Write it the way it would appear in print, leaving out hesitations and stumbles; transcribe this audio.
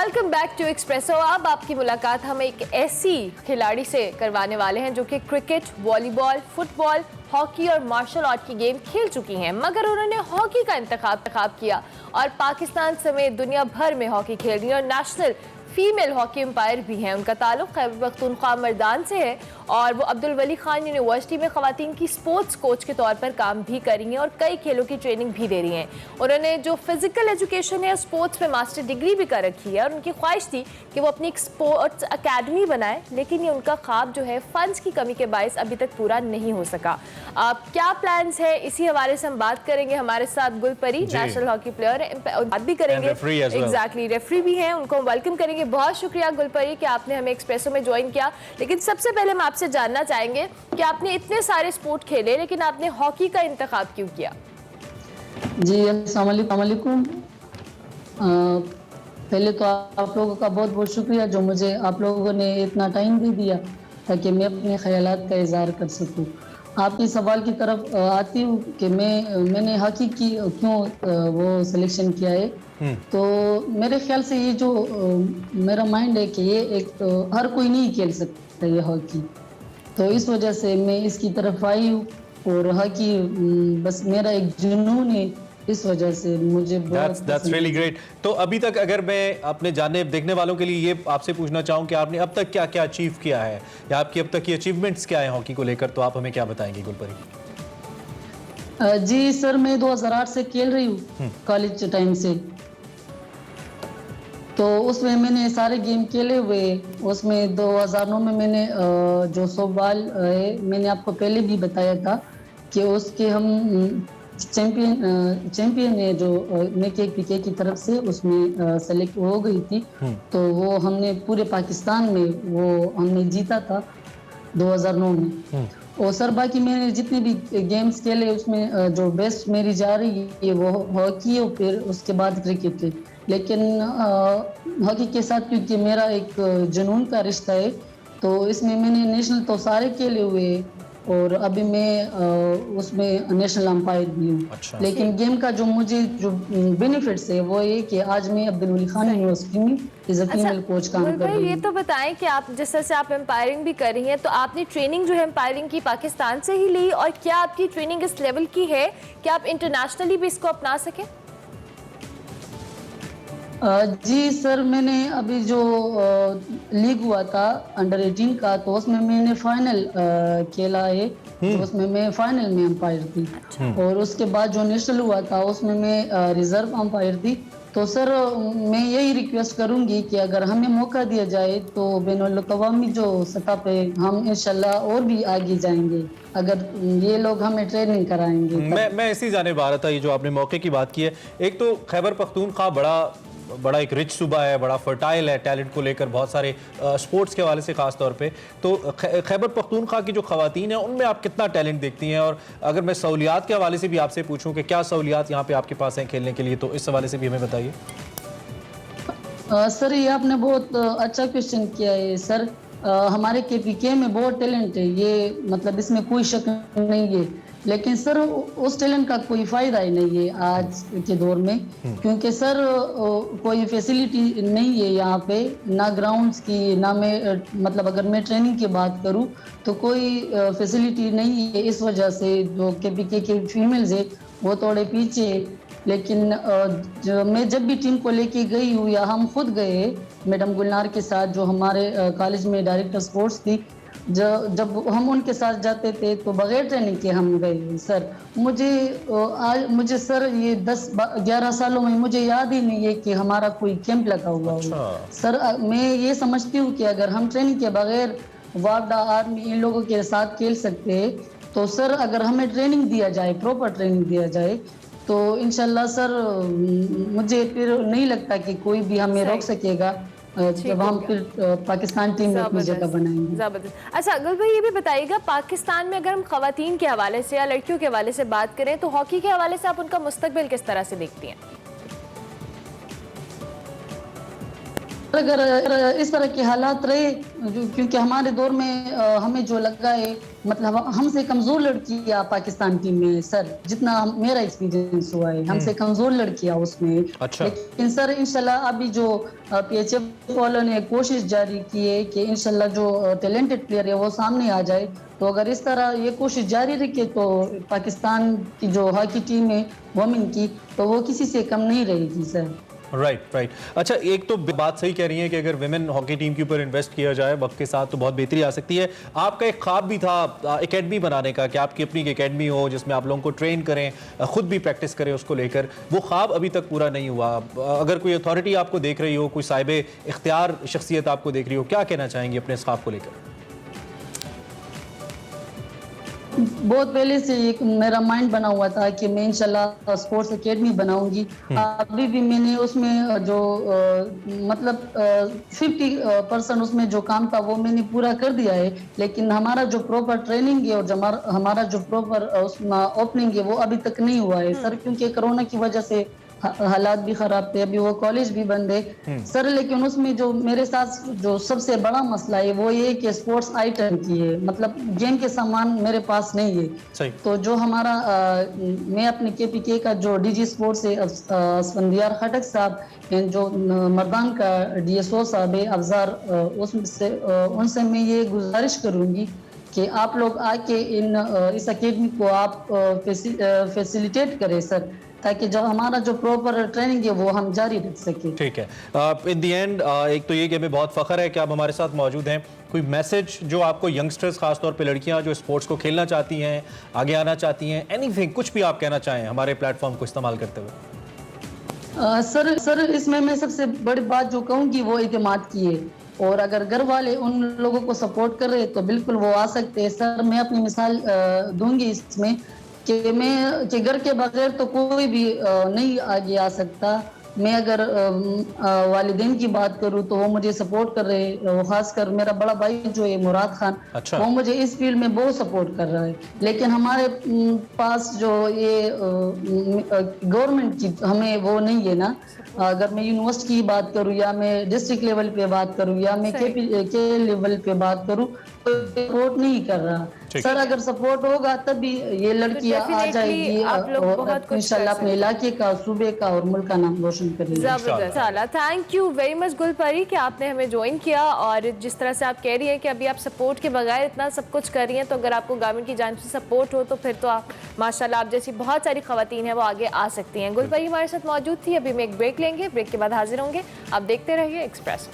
Welcome back to espresso. अब आपकी मुलाकात हम एक ऐसी खिलाड़ी से करवाने वाले हैं जो कि क्रिकेट, वॉलीबॉल, फुटबॉल, हॉकी और मार्शल आर्ट की गेम खेल चुकी हैं, मगर उन्होंने हॉकी का इंतखाब किया और पाकिस्तान समेत दुनिया भर में हॉकी खेल रही है और नेशनल फीमेल हॉकी एम्पायर भी हैं। उनका ताल्लुक खैबर पख्तूनख्वा मर्दान से है और वो अब्दुल वली खान यूनिवर्सिटी में ख़वातीन की स्पोर्ट्स कोच के तौर पर काम भी कर रही हैं और कई खेलों की ट्रेनिंग भी दे रही हैं। उन्होंने जो फिजिकल एजुकेशन है स्पोर्ट्स में मास्टर डिग्री भी कर रखी है और उनकी ख्वाहिश थी कि वो अपनी एक स्पोर्ट्स अकेडमी बनाए, लेकिन ये उनका ख्वाब जो है फंड्स की कमी के बायस अभी तक पूरा नहीं हो सका। क्या प्लान्स है, इसी हवाले से हम बात करेंगे। हमारे साथ गुलपरी नेशनल हॉकी प्लेयर बात भी करेंगे, एग्जैक्टली रेफरी भी हैं, उनको वेलकम करेंगे। बहुत शुक्रिया गुलपरी कि आपने हमें एक्सप्रेसो में ज्वाइन किया। लेकिन सबसे पहले हम आपसे जानना चाहेंगे कि आपने इतने सारे स्पोर्ट खेले लेकिन आपने हॉकी का इंतखाब क्यों किया? जी अस्सलाम वालेकुम। पहले तो आप लोगों का बहुत बहुत शुक्रिया जो मुझे आप लोगों ने इतना टाइम दे दिया ताकि मैं अपने ख्यालात का इज़हार कर सकूं। आपके सवाल की तरफ आती हूँ कि मैंने हॉकी की क्यों वो सिलेक्शन किया है। तो मेरे ख्याल से ये जो मेरा माइंड है कि ये एक हर कोई नहीं खेल सकता ये हॉकी, तो इस वजह से मैं इसकी तरफ आई हूँ और हॉकी बस मेरा एक जुनून है, इस वजह से मुझे That's really great। तो अभी तक अगर मैं अपने जानने देखने वालों के लिए ये आपसे पूछना चाहूँ कि आपने अब तक क्या क्या अचीव किया है या आपकी अब तक की अचीवमेंट्स क्या है हॉकी को लेकर, तो आप हमें क्या बताएंगे गुलपरी? जी सर, मैं 2008 से खेल रही हूँ कॉलेज टाइम से, तो उसमें मैंने सारे गेम खेले हुए। उसमें 2009 में मैंने जो सोबाल है, मैंने आपको पहले भी बताया था कि उसके हम चैंपियन है जो मेके पीके की तरफ से उसमें सेलेक्ट हो गई थी, तो वो हमने पूरे पाकिस्तान में वो हमने जीता था 2009 में। और सर बाकी मैंने जितने भी गेम्स खेले उसमें जो बेस्ट मेरी जा रही है वो हॉकी और फिर उसके बाद क्रिकेट है। लेकिन हॉकी के साथ क्योंकि मेरा एक जुनून का रिश्ता है तो इसमें मैंने नेशनल तो सारे खेले हुए और अभी मैं उसमें नेशनल अंपायर भी हूँ। अच्छा। लेकिन गेम का जो मुझे जो बेनिफिट्स है वो ये कि आज मैं अब्दुल वली खान यूनिवर्सिटी में एज अ फीमेल कोच काम कर रही हूँ। ये तो बताएं कि आप जिस तरह से आप एम्पायरिंग भी कर रही हैं, तो आपने ट्रेनिंग जो है एम्पायरिंग की पाकिस्तान से ही ली और क्या आपकी ट्रेनिंग इस लेवल की है कि आप इंटरनेशनली भी इसको अपना सकें? जी सर, मैंने अभी जो लीग हुआ था अंडर 18 का तो उसमें मैंने फाइनल खेला है, तो उसमें मैं फाइनल में अंपायर थी। और उसके बाद जो नेशनल हुआ था उसमें मैं रिजर्व अंपायर थी। तो सर मैं यही रिक्वेस्ट करूंगी कि अगर हमें मौका दिया जाए तो बैनुल-अक़वामी जो सतह पे हम इंशाल्लाह और भी आगे जाएंगे अगर ये लोग हमें ट्रेनिंग कराएंगे। मैं इसी जाने आ रहा था, ये जो आपने मौके की बात की है, एक तो खैबर पख्तूनख्वा बड़ा एक रिच सूबा है, बड़ा फर्टाइल है टैलेंट को लेकर, बहुत सारे स्पोर्ट्स के हवाले से खास तौर पे। तो खैबर पख्तूनख्वा की जो खवातीन हैं उनमें आप कितना टैलेंट देखती हैं? और अगर मैं सहूलियात के हवाले से भी आपसे पूछूं कि क्या सहूलियात यहाँ पे आपके पास हैं खेलने के लिए, तो इस हवाले से भी हमें बताइए। सर ये आपने बहुत अच्छा क्वेश्चन किया है सर। हमारे KPK में बहुत टैलेंट है, ये मतलब इसमें कोई शक नहीं है, लेकिन सर उस टैलेंट का कोई फ़ायदा ही नहीं है आज के दौर में, क्योंकि सर कोई फैसिलिटी नहीं है यहाँ पे, ना ग्राउंड्स की ना मैं मतलब अगर मैं ट्रेनिंग की बात करूँ तो कोई फैसिलिटी नहीं है। इस वजह से जो KPK के फीमेल्स है वो थोड़े पीछे है। लेकिन मैं जब भी टीम को लेके गई हूँ या हम खुद गए मैडम गुलनार के साथ जो हमारे कॉलेज में डायरेक्टर स्पोर्ट्स थी, जब हम उनके साथ जाते थे तो बगैर ट्रेनिंग के हम गए। सर मुझे सर ये 10-11 सालों में मुझे याद ही नहीं है कि हमारा कोई कैंप लगा हुआ हो। सर मैं ये समझती हूँ कि अगर हम ट्रेनिंग के बगैर वापडा आर्मी इन लोगों के साथ खेल सकते हैं, तो सर अगर हमें ट्रेनिंग दिया जाए, प्रॉपर ट्रेनिंग दिया जाए, तो इंशाल्लाह सर मुझे फिर नहीं लगता कि कोई भी हमें रोक सकेगा जब हम फिर पाकिस्तान टीम में अपनी जगह बनाएंगे। जबरदस्त। अच्छा अगल भाई ये भी बताइएगा, पाकिस्तान में अगर हम खवातीन के हवाले से या लड़कियों के हवाले से बात करें तो हॉकी के हवाले से आप उनका मुस्तकबिल किस तरह से देखती हैं? अगर इस तरह के हालात रहे, क्योंकि हमारे दौर में हमें जो लगा है, मतलब हमसे कमजोर लड़कियां पाकिस्तान टीम में सर, जितना मेरा एक्सपीरियंस हुआ है, हमसे कमजोर लड़कियां उसमें। अच्छा। लेकिन सर इंशाल्लाह अभी जो PHF वालों ने कोशिश जारी की है कि इंशाल्लाह जो टैलेंटेड प्लेयर है वो सामने आ जाए, तो अगर इस तरह ये कोशिश जारी रखे तो पाकिस्तान की जो हॉकी टीम है वुमेन की, तो वो किसी से कम नहीं रहेगी सर। राइट। अच्छा, एक तो बात सही कह रही है कि अगर विमेन हॉकी टीम के ऊपर इन्वेस्ट किया जाए वक्त के साथ तो बहुत बेहतरी आ सकती है। आपका एक ख्वाब भी था एकेडमी बनाने का, कि आपकी अपनी एकेडमी हो जिसमें आप लोगों को ट्रेन करें, खुद भी प्रैक्टिस करें उसको लेकर। वो ख्वाब अभी तक पूरा नहीं हुआ। अगर कोई अथॉरिटी आपको देख रही हो, कोई साहिब इख्तियार शख्सियत आपको देख रही हो, क्या कहना चाहेंगे अपने इस ख्वाब को लेकर? बहुत पहले से एक मेरा माइंड बना हुआ था कि मैं इंशाल्लाह स्पोर्ट्स एकेडमी बनाऊंगी। अभी भी मैंने उसमें जो मतलब 50% उसमें जो काम था वो मैंने पूरा कर दिया है, लेकिन हमारा जो प्रॉपर ट्रेनिंग है और जो हमारा जो प्रॉपर ओपनिंग है वो अभी तक नहीं हुआ है सर, क्योंकि कोरोना की वजह से हालात भी खराब थे, अभी वो कॉलेज भी बंद है सर। लेकिन उसमें जो मेरे साथ जो सबसे बड़ा मसला है वो ये कि स्पोर्ट्स आइटम की है, मतलब गेम के सामान मेरे पास नहीं है। सही। तो जो हमारा मैं अपने KPK का जो DG स्पोर्ट्स है असफंदियार खटक साहब, जो मर्दान का DSO साहब है अफजार, उनसे मैं ये गुजारिश करूंगी कि आप लोग आके इस एकेडमी को आप फैसिलिटेट करें सर, ताकि जो हमारा जो प्रॉपर ट्रेनिंग है वो हम जारी रख सके। ठीक है। इन दी एंड एक तो ये कि हमें बहुत फ़ख्र है कि आप हमारे साथ मौजूद हैं। कोई मैसेज जो आपको यंगस्टर्स, खासतौर पे लड़कियां जो स्पोर्ट्स को खेलना चाहती हैं, आगे आना चाहती हैं, एनीथिंग, कुछ भी आप कहना चाहें हमारे प्लेटफॉर्म को इस्तेमाल करते हुए? सर इसमें मैं सबसे बड़ी बात जो कहूँगी वो इत्मीनान की है, और अगर घर वाले उन लोगों को सपोर्ट कर रहे तो बिल्कुल वो आ सकते हैं सर। मैं अपनी मिसाल दूंगी इसमें कि घर के बगैर तो कोई भी नहीं आगे आ सकता। मैं अगर वालिदैन की बात करूं तो वो मुझे सपोर्ट कर रहे हैं, खासकर मेरा बड़ा भाई जो है मुराद खान। अच्छा। वो मुझे इस फील्ड में बहुत सपोर्ट कर रहा है। लेकिन हमारे पास जो ये गवर्नमेंट की हमें वो नहीं है ना। अगर मैं यूनिवर्सिटी की बात करूं, या मैं डिस्ट्रिक्ट लेवल पे बात करूं, या मैं के लेवल पे बात करूं, तो सपोर्ट नहीं कर रहा सर। अगर सपोर्ट होगा तभी ये लड़कियां आ जाएगी और इंशाल्लाह अपने इलाके का, सूबे का और मुल्क का नाम रोशन करेंगे। जबरदस्त। थैंक यू वेरी मच गुलपरी कि आपने हमें ज्वाइन किया, और जिस तरह से आप कह रही हैं कि अभी आप सपोर्ट के बगैर इतना सब कुछ कर रही हैं, तो अगर आपको गवर्नमेंट की जानिब से सपोर्ट हो तो फिर तो आप माशाल्लाह आप जैसी बहुत सारी खवातीन हैं वो आगे आ सकती हैं। गुलपरी हमारे साथ मौजूद थी। अभी मैं एक ब्रेक लेंगे, ब्रेक के बाद हाजिर होंगे। आप देखते रहिए एक्सप्रेस।